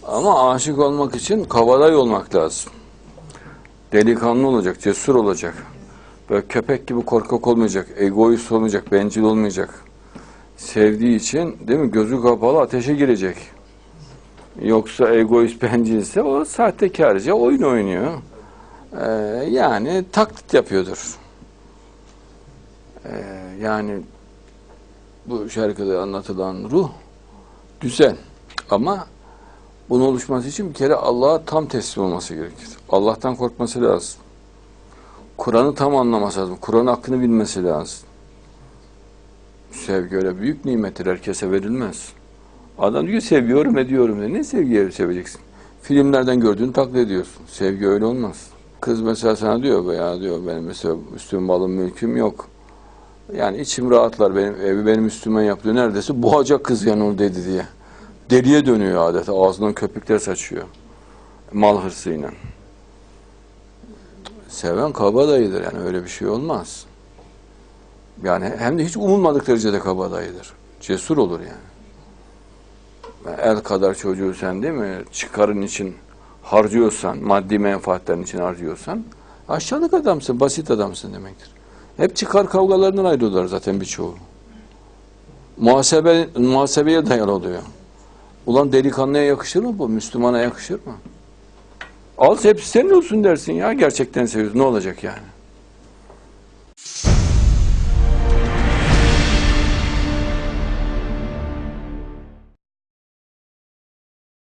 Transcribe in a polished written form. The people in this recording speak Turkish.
Ama aşık olmak için kavaday olmak lazım. Delikanlı olacak, cesur olacak. Böyle köpek gibi korkak olmayacak, egoist olmayacak, bencil olmayacak. Sevdiği için, değil mi, gözü kapalı ateşe girecek. Yoksa egoist, bencilse o sahtekarca oyun oynuyor. Yani taklit yapıyordur. Yani bu şarkıda anlatılan ruh güzel ama bunun oluşması için bir kere Allah'a tam teslim olması gerekir. Allah'tan korkması lazım. Kur'an'ı tam anlaması lazım. Kur'an hakkını bilmesi lazım. Sevgi öyle büyük nimettir. Herkese verilmez. Adam diyor seviyorum ediyorum diyor. Ne sevgiyi seveceksin? Filmlerden gördüğünü taklit ediyorsun. Sevgi öyle olmaz. Kız mesela sana diyor ya diyor benim mesela üstüm malım mülküm yok. Yani içim rahatlar benim evi benim üstüme yapıyor. Neredeyse boğacak kız yani onu dedi diye. Deliye dönüyor adeta. Ağzından köpükler saçıyor. Mal hırsıyla. Seven kabadayıdır yani öyle bir şey olmaz. Yani hem de hiç umulmadık derecede kabadayıdır. Cesur olur yani. El kadar çocuğu sen değil mi? Çıkarın için harcıyorsan, maddi menfaatlerin için harcıyorsan aşağılık adamsın, basit adamsın demektir. Hep çıkar kavgalarından ayrılıyorlar zaten birçoğu. Muhasebeye dayalı oluyor. Ulan delikanlıya yakışır mı bu? Müslümana yakışır mı? Al hepsi senin olsun dersin ya. Gerçekten seviyorsun. Ne olacak yani?